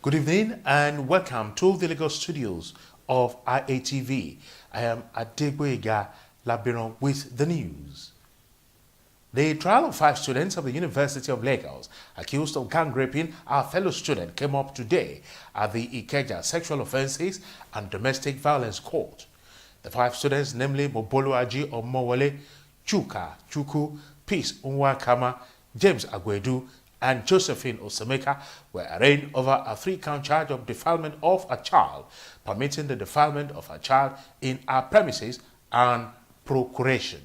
Good evening and welcome to the Lagos studios of IATV. I am Adegboyega Labiron with the news. The trial of 5 students of the University of Lagos accused of gang raping our fellow student came up today at the Ikeja Sexual Offences and Domestic Violence Court. The 5 students, namely Moboluaji Omowole, Chuka Chuku, Peace Unwakama, James Agwedu, and Josephine Osemeka were arraigned over a 3-count charge of defilement of a child, permitting the defilement of a child in our premises and procuration.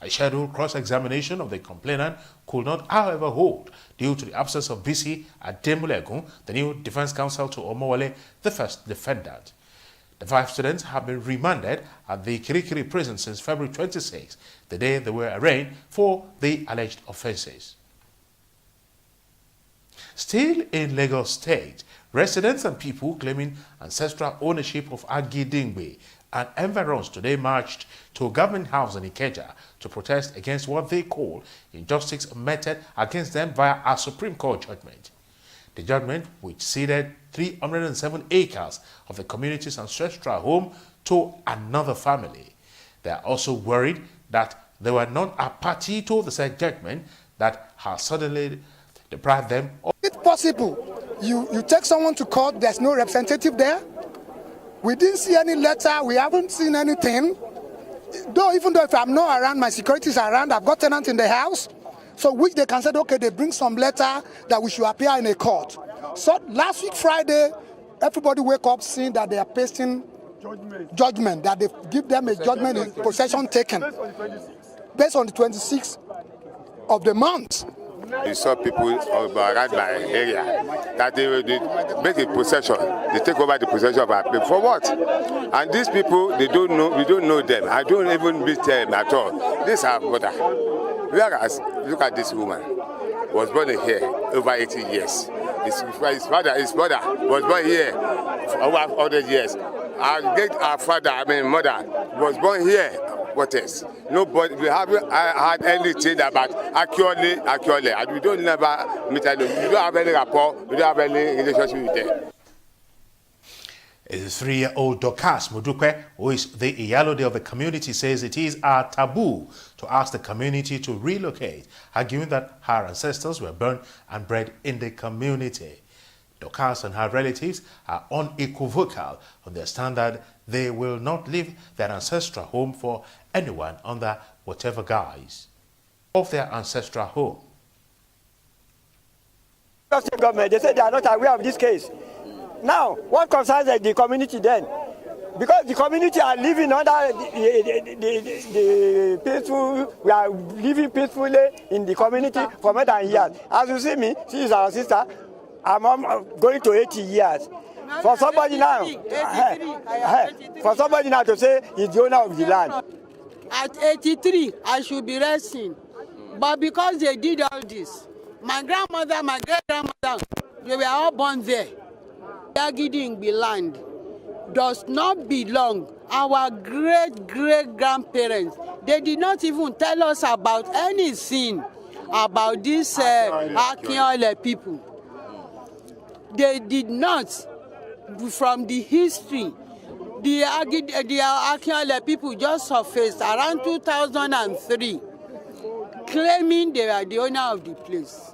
A scheduled cross-examination of the complainant could not, however, hold due to the absence of BC Ademulegun, the new defense counsel to Omowole, the first defendant. The 5 students have been remanded at the Kirikiri prison since February 26, the day they were arraigned for the alleged offences. Still in Lagos State, residents and people claiming ancestral ownership of Agidingbe and environs today marched to Government House in Ikeja to protest against what they call injustice meted against them via a Supreme Court judgment. The judgment, which ceded 307 acres of the community's ancestral home to another family. They are also worried that they were not a party to the said judgment that has suddenly deprived them of. It's possible. You take someone to court, there's no representative there. We didn't see any letter, we haven't seen anything. Even though if I'm not around, my security is around, I've got tenants in the house. So which they can say, okay, they bring some letter that we should appear in a court. So last week, Friday, everybody wake up seeing that they are pasting judgment, that they give them a judgment in possession taken. Based on the 26th of the month. You saw people around my area that they make a possession, they take over the possession of our people. For what? And these people, they don't know, we don't know them. I don't even meet them at all. This is our mother. Whereas, look at this woman, was born here over 80 years. His mother was born here over 100 years. Our mother was born here. What else? Nobody, we haven't had anything about Akiole, and we don't never meet them. We don't have any rapport, we don't have any relationship with them. A 3-year-old Dorcas Mudukwe, who is the Iyalode of the community, says it is a taboo to ask the community to relocate, arguing that her ancestors were born and bred in the community. Dorcas and her relatives are unequivocal on their stand that they will not leave their ancestral home for anyone under whatever guise of their ancestral home. The government, they say they are not aware of this case. Now, what concerns the community then? Because the community are living under the peaceful, we are living peacefully in the community for more than years. As you see me, she is our sister. I'm going to 80 years. For somebody now, to say he's the owner of the land. At 83, I should be resting. But because they did all this, my grandmother, my great-grandmother, they were all born there. Agidingbe land does not belong. Our great-great-grandparents, they did not even tell us about anything about these Akiole people. They did not, from the history, the Akiole people just surfaced around 2003, claiming they were the owner of the place.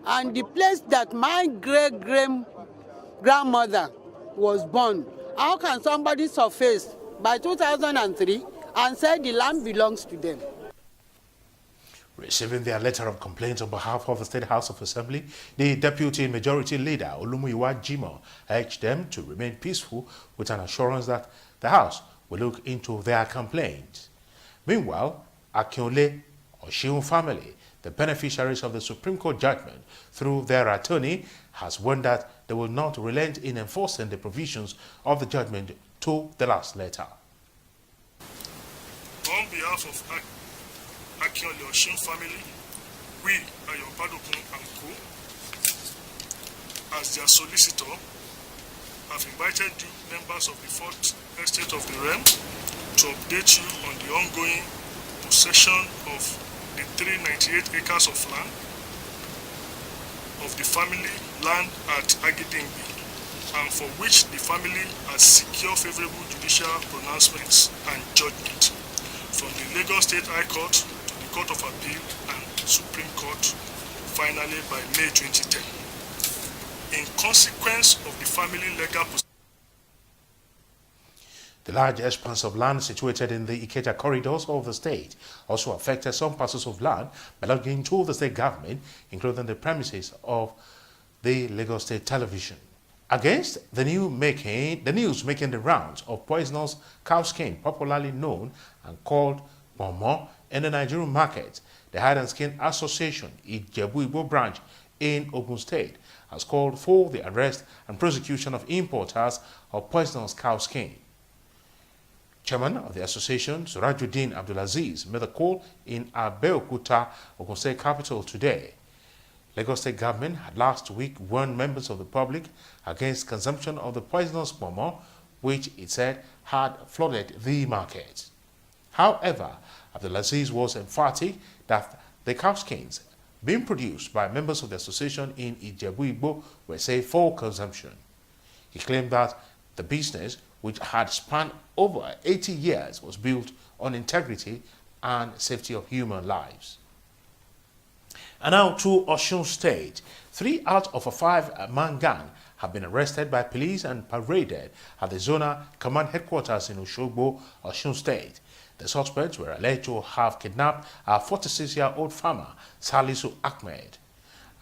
And the place that my great-grandmother was born, how can somebody surface by 2003 and say the land belongs to them? Receiving their letter of complaint on behalf of the State House of Assembly, the Deputy Majority Leader, Olumuyiwa Jimoh, urged them to remain peaceful with an assurance that the House will look into their complaint. Meanwhile, Akiole Oshiun family, the beneficiaries of the Supreme Court judgment, through their attorney, has warned that they will not relent in enforcing the provisions of the judgment to the last letter. On behalf of Akiole Oshiun family, we, Ayo Balokun and Co., as their solicitor, have invited you, members of the 4th Estate of the Realm, to update you on the ongoing possession of the 398 acres of land of the family land at Agidingbe and for which the family has secured favorable judicial pronouncements and judgment from the Lagos State High Court to the Court of Appeal and Supreme Court, finally by May 2010. In consequence of the family legal proceedings, the large expanse of land situated in the Ikeja corridors of the state also affected some parcels of land belonging to the state government, including the premises of the Lagos State Television. Against the news making the rounds of poisonous cow skin, popularly known and called Momo in the Nigerian market, the Hide and Skin Association, Ijebu Igbo branch in Ogun State, has called for the arrest and prosecution of importers of poisonous cow skin. Chairman of the association, Surajuddin Abdulaziz, made a call in Abeokuta, Ogun State capital today. Lagos State government had last week warned members of the public against consumption of the poisonous momo, which it said had flooded the market. However, Abdulaziz was emphatic that the cow skins being produced by members of the association in Ijebu Igbo were safe for consumption. He claimed that the business, which had spanned over 80 years, was built on integrity and safety of human lives. And now to Osun State. 3 out of a 5-man gang have been arrested by police and paraded at the Zonal Command Headquarters in Oshogbo, Osun State. The suspects were alleged to have kidnapped a 46-year-old farmer, Salisu Ahmed.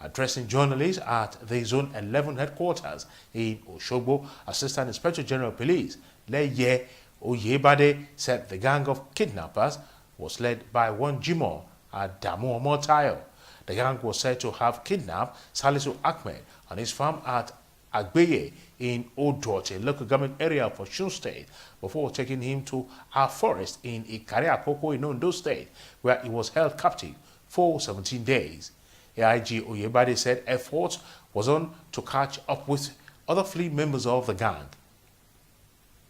Addressing journalists at the Zone 11 headquarters in Oshogbo, Assistant Inspector General of Police, Leye Oyebade, said the gang of kidnappers was led by one Jimo Adamu Omotayo. The gang was said to have kidnapped Salisu Ahmed on his farm at Agbeye in Odote, local government area of Osun State, before taking him to a forest in Ikare-Akoko in Ondo State, where he was held captive for 17 days. AIG Oyebade said efforts was on to catch up with other fleeing members of the gang.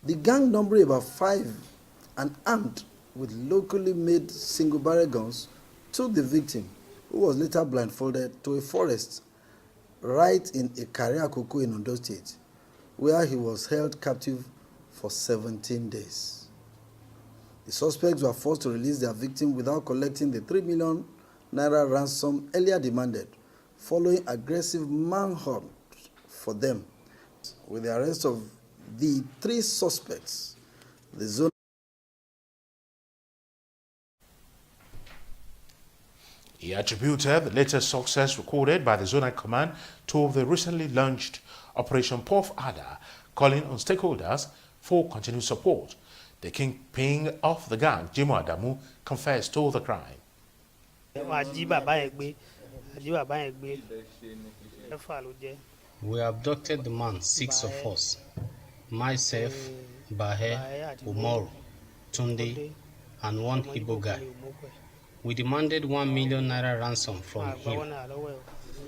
The gang, numbering about 5 and armed with locally made single-barrel guns, took the victim, who was later blindfolded, to a forest right in Ikare-Akoko in Ondo State, where he was held captive for 17 days. The suspects were forced to release their victim without collecting the 3 million naira ransom earlier demanded, following aggressive manhunt for them. With the arrest of the 3 suspects, the zone. He attributed the latest success recorded by the Zonal Command to the recently launched Operation Puff Adder, calling on stakeholders for continued support. The kingpin of the gang, Jimo Adamu, confessed to the crime. We abducted the man, 6 of us. Myself, Bahe, Umoru, Tunde, and one Igbo guy. We demanded 1 million naira ransom from him,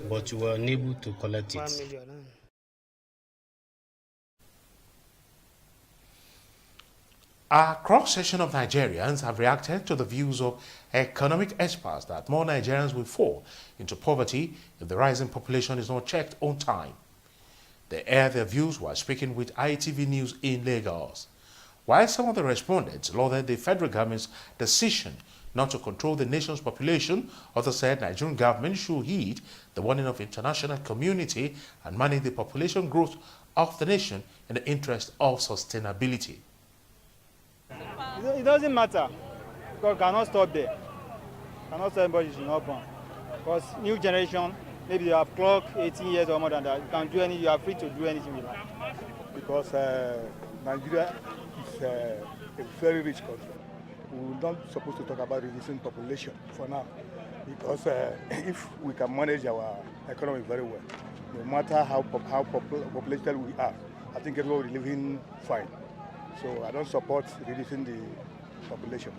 but we were unable to collect it. A cross-section of Nigerians have reacted to the views of economic experts that more Nigerians will fall into poverty if the rising population is not checked on time. They aired their views while speaking with IETV News in Lagos. While some of the respondents lauded the federal government's decision not to control the nation's population, others said Nigerian government should heed the warning of international community and manage the population growth of the nation in the interest of sustainability. It doesn't matter, because cannot stop there. Cannot stop anybody should not born. Because new generation, maybe you have clocked 18 years or more than that, you can do anything, you are free to do anything you like. Because Nigeria is a very rich country. We're not supposed to talk about reducing population for now, because if we can manage our economy very well, no matter how populated we are, I think everyone will be living fine. So I don't support reducing the population.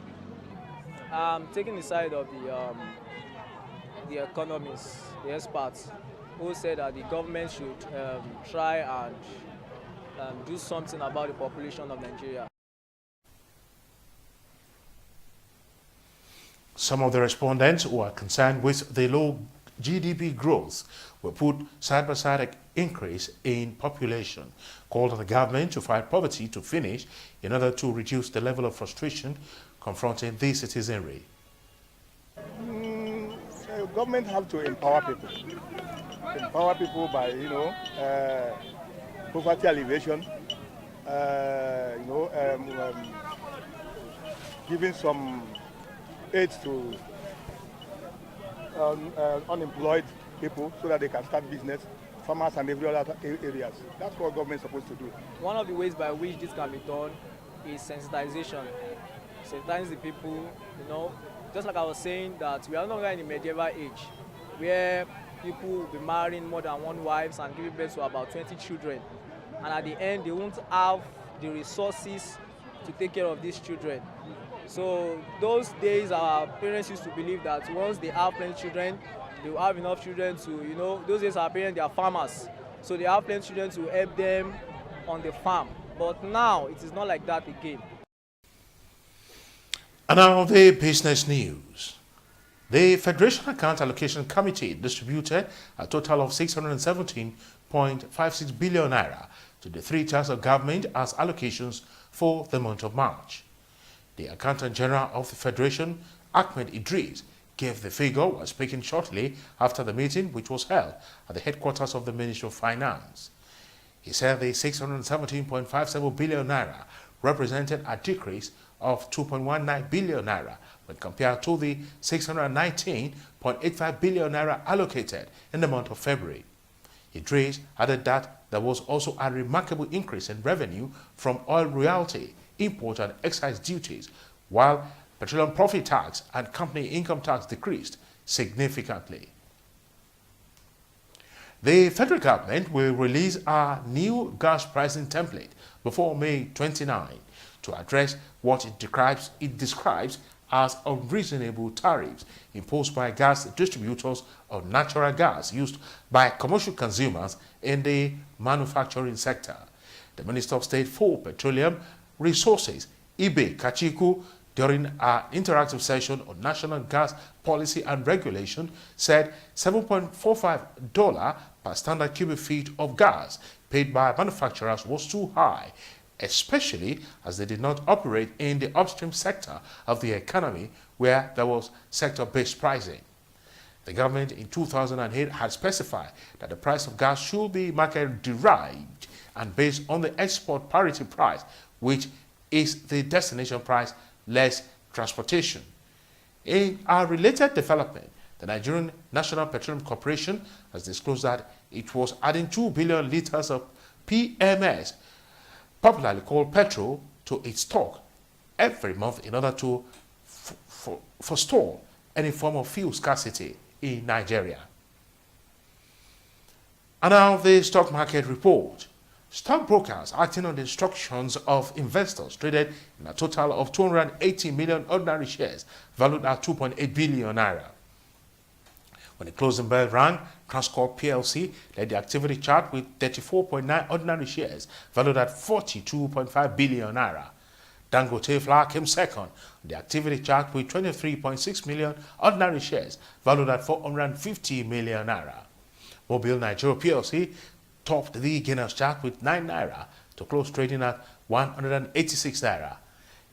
Taking the side of the economists, the experts, who said that the government should try and do something about the population of Nigeria. Some of the respondents who are concerned with the low GDP growth will put side by side an increase in population, called on the government to fight poverty to finish in order to reduce the level of frustration confronting the citizenry. Government have to empower people. Empower people by, poverty alleviation, giving some aid to unemployed people so that they can start business, farmers and every other areas. That's what government is supposed to do. One of the ways by which this can be done is sensitization. Sensitize the people, just like I was saying that we are no longer in the medieval age where people will be marrying more than one wife and giving birth to about 20 children. And at the end, they won't have the resources to take care of these children. So those days, our parents used to believe that once they have plenty children, they will have enough children to, those days our parents, they are farmers. So they have plenty children to help them on the farm. But now, it is not like that again. And now the business news. The Federation Account Allocation Committee distributed a total of 617.56 billion naira to the three tiers of government as allocations for the month of March. The Accountant General of the Federation, Ahmed Idris, gave the figure while speaking shortly after the meeting which was held at the headquarters of the Ministry of Finance. He said the 617.57 billion naira represented a decrease of 2.19 billion naira when compared to the 619.85 billion naira allocated in the month of February. Idris added that there was also a remarkable increase in revenue from oil royalty, import and excise duties, while petroleum profit tax and company income tax decreased significantly. The federal government will release a new gas pricing template before May 29 to address what it describes as unreasonable tariffs imposed by gas distributors on natural gas used by commercial consumers in the manufacturing sector. The Minister of State for Petroleum Resources, Ibe Kachiku, during an interactive session on national gas policy and regulation, said $7.45 per standard cubic feet of gas paid by manufacturers was too high, especially as they did not operate in the upstream sector of the economy where there was sector-based pricing. The government in 2008 had specified that the price of gas should be market-derived and based on the export parity price, which is the destination price less transportation. In a related development, the Nigerian National Petroleum Corporation has disclosed that it was adding 2 billion liters of PMS, popularly called petrol, to its stock every month in order to forestall any form of fuel scarcity in Nigeria. And now the stock market report. Stockbrokers acting on the instructions of investors traded in a total of 280 million ordinary shares valued at 2.8 billion naira. When the closing bell rang, Transcorp PLC led the activity chart with 34.9 ordinary shares valued at 42.5 billion naira. Dangote Flour came second on the activity chart with 23.6 million ordinary shares valued at 450 million naira. Mobile Nigeria PLC topped the Guinness chart with 9 naira to close trading at 186 naira.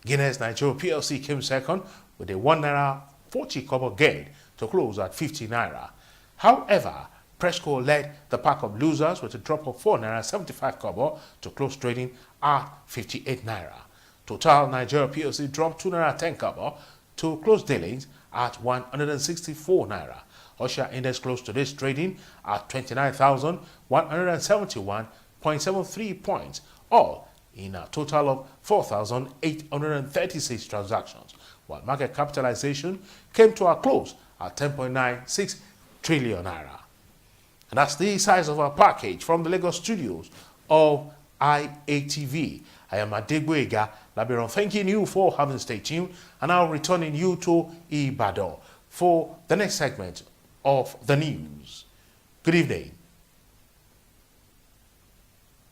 Guinness Nigeria PLC came second with a 1 naira 40 kobo gain to close at 50 naira. However, Presco led the pack of losers with a drop of 4 naira 75 kobo to close trading at 58 naira. Total Nigeria PLC dropped 2 naira 10 kobo to close dealings at 164 naira. Osha Index closed today's trading at 29,171.73 points, all in a total of 4,836 transactions, while market capitalization came to a close at 10.96 trillion naira. And that's the size of our package from the Lagos studios of IATV. I am Adegboyega Labiron, thanking you for having stayed tuned, and now returning you to Ibadan for the next segment of the news. Good evening.